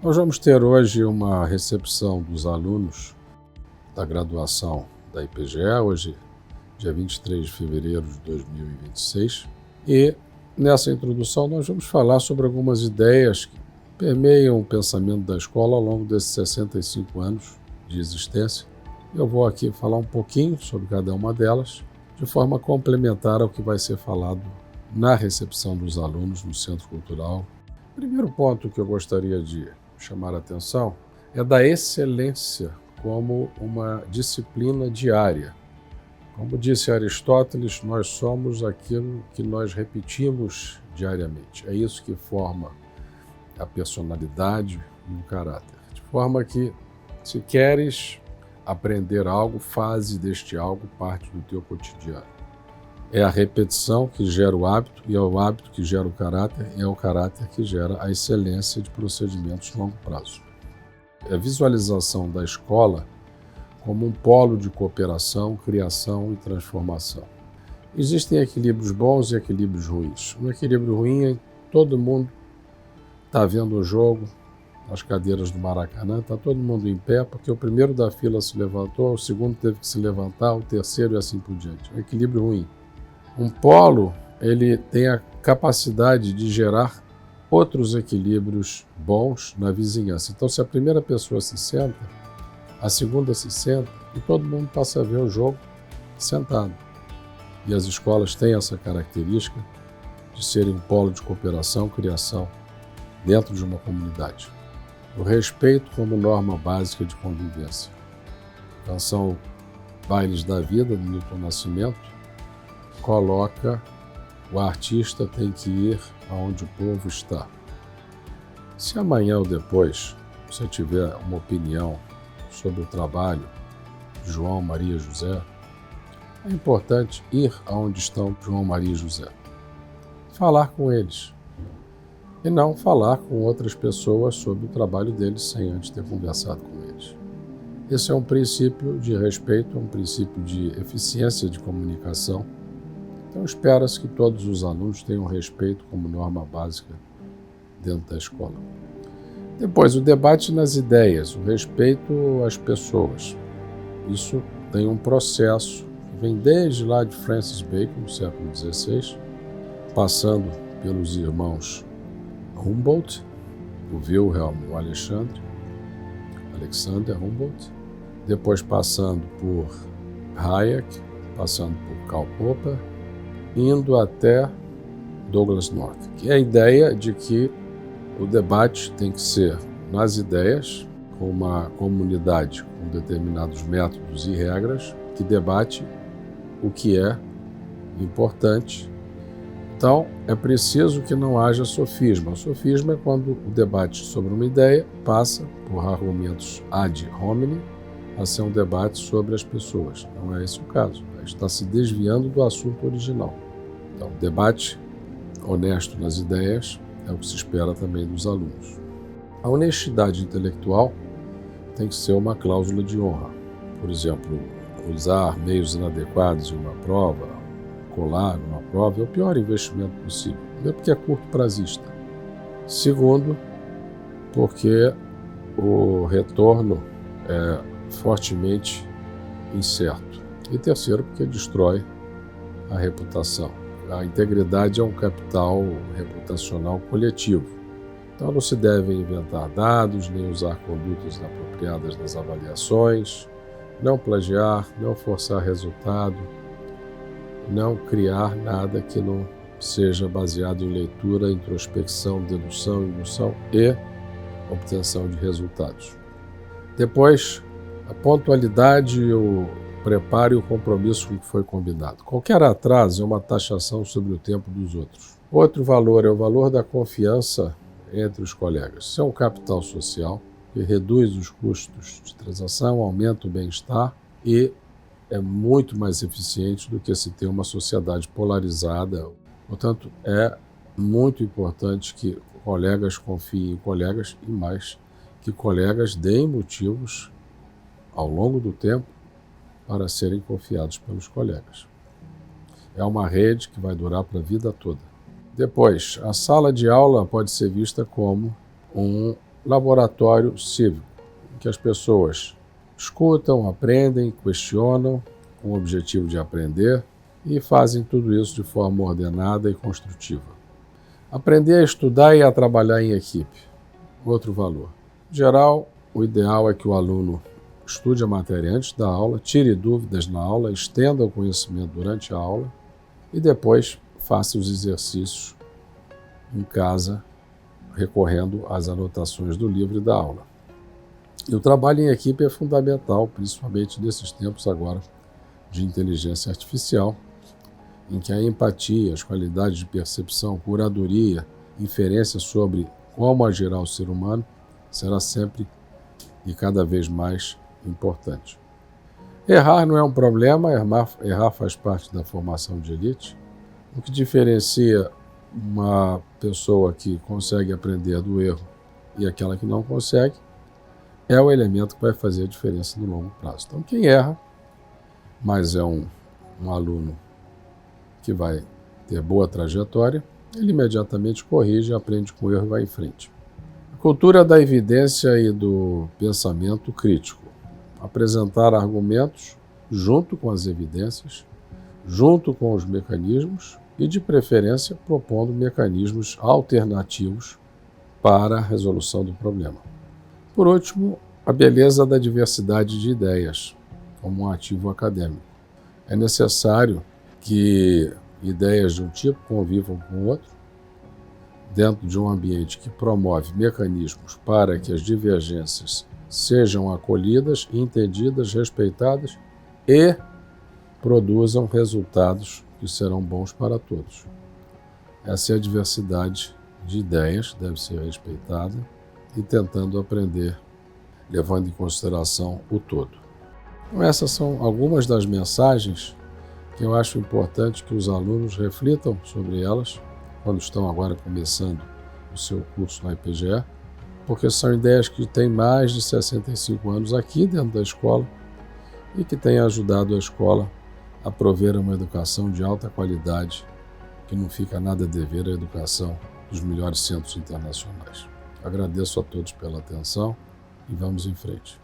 Nós vamos ter hoje uma recepção dos alunos da graduação da IPGE, hoje, dia 23 de fevereiro de 2026. E nessa introdução nós vamos falar sobre algumas ideias que permeiam o pensamento da escola ao longo desses 65 anos de existência. Eu vou aqui falar um pouquinho sobre cada uma delas, de forma complementar ao que vai ser falado na recepção dos alunos no Centro Cultural. O primeiro ponto que eu gostaria de chamar a atenção é da excelência como uma disciplina diária. Como disse Aristóteles, nós somos aquilo que nós repetimos diariamente. É isso que forma a personalidade e o caráter. De forma que, se queres aprender algo, faze deste algo parte do teu cotidiano. É a repetição que gera o hábito, e é o hábito que gera o caráter, e é o caráter que gera a excelência de procedimentos de longo prazo. É a visualização da escola como um polo de cooperação, criação e transformação. Existem equilíbrios bons e equilíbrios ruins. Um equilíbrio ruim é todo mundo está vendo o jogo, as cadeiras do Maracanã, está todo mundo em pé, porque o primeiro da fila se levantou, o segundo teve que se levantar, o terceiro e assim por diante. Um equilíbrio ruim. Um polo, ele tem a capacidade de gerar outros equilíbrios bons na vizinhança. Então, se a primeira pessoa se senta, a segunda se senta e todo mundo passa a ver o jogo sentado. E as escolas têm essa característica de serem um polo de cooperação, criação dentro de uma comunidade. O respeito como norma básica de convivência. A canção Bailes da Vida, do Milton Nascimento, coloca: o artista tem que ir aonde o povo está. Se amanhã ou depois você tiver uma opinião sobre o trabalho de João, Maria e José, é importante ir aonde estão João, Maria e José. Falar com eles. E não falar com outras pessoas sobre o trabalho deles sem antes ter conversado com eles. Esse é um princípio de respeito, um princípio de eficiência de comunicação. Então, espera-se que todos os alunos tenham respeito como norma básica dentro da escola. Depois, o debate nas ideias, o respeito às pessoas. Isso tem um processo que vem desde lá de Francis Bacon, no século XVI, passando pelos irmãos Humboldt, o Wilhelm, o Alexander Humboldt, depois passando por Hayek, passando por Karl Popper, indo até Douglass North, que é a ideia de que o debate tem que ser nas ideias, com uma comunidade com determinados métodos e regras, que debate o que é importante. Então, é preciso que não haja sofisma. O sofisma é quando o debate sobre uma ideia passa por argumentos ad hominem a ser um debate sobre as pessoas. Não é esse o caso. Está se desviando do assunto original. Então, debate honesto nas ideias é o que se espera também dos alunos. A honestidade intelectual tem que ser uma cláusula de honra. Por exemplo, usar meios inadequados em uma prova, colar numa prova, é o pior investimento possível. Primeiro, porque é curto prazista. Segundo, porque o retorno é fortemente incerto. E terceiro, porque destrói a reputação. A integridade é um capital reputacional coletivo. Então não se devem inventar dados, nem usar condutas inapropriadas nas avaliações, não plagiar, não forçar resultado, não criar nada que não seja baseado em leitura, introspecção, dedução, indução e obtenção de resultados. Depois, a pontualidade, o preparo e o compromisso com o que foi combinado. Qualquer atraso é uma taxação sobre o tempo dos outros. Outro valor é o valor da confiança entre os colegas. Isso é um capital social que reduz os custos de transação, aumenta o bem-estar e é muito mais eficiente do que se ter uma sociedade polarizada. Portanto, é muito importante que colegas confiem em colegas e mais que colegas deem motivos ao longo do tempo para serem confiados pelos colegas. É uma rede que vai durar para a vida toda. Depois, a sala de aula pode ser vista como um laboratório cívico, em que as pessoas escutam, aprendem, questionam, com o objetivo de aprender, e fazem tudo isso de forma ordenada e construtiva. Aprender a estudar e a trabalhar em equipe. Outro valor. Em geral, o ideal é que o aluno estude a matéria antes da aula, tire dúvidas na aula, estenda o conhecimento durante a aula e depois faça os exercícios em casa, recorrendo às anotações do livro e da aula. E o trabalho em equipe é fundamental, principalmente nesses tempos agora de inteligência artificial, em que a empatia, as qualidades de percepção, curadoria, inferência sobre como agirá o ser humano será sempre e cada vez mais importante. Errar não é um problema, errar faz parte da formação de elite. O que diferencia uma pessoa que consegue aprender do erro e aquela que não consegue é o elemento que vai fazer a diferença no longo prazo. Então, quem erra, mas é um aluno que vai ter boa trajetória, ele imediatamente corrige, aprende com o erro e vai em frente. A cultura da evidência e do pensamento crítico. Apresentar argumentos junto com as evidências, junto com os mecanismos e, de preferência, propondo mecanismos alternativos para a resolução do problema. Por último, a beleza da diversidade de ideias, como um ativo acadêmico. É necessário que ideias de um tipo convivam com o outro, dentro de um ambiente que promove mecanismos para que as divergências sejam acolhidas, entendidas, respeitadas e produzam resultados que serão bons para todos. Essa é a diversidade de ideias, deve ser respeitada e tentando aprender, levando em consideração o todo. Então, essas são algumas das mensagens que eu acho importante que os alunos reflitam sobre elas quando estão agora começando o seu curso na IPGE, porque são ideias que têm mais de 65 anos aqui dentro da escola e que têm ajudado a escola a prover uma educação de alta qualidade, que não fica nada a dever à educação dos melhores centros internacionais. Agradeço a todos pela atenção e vamos em frente.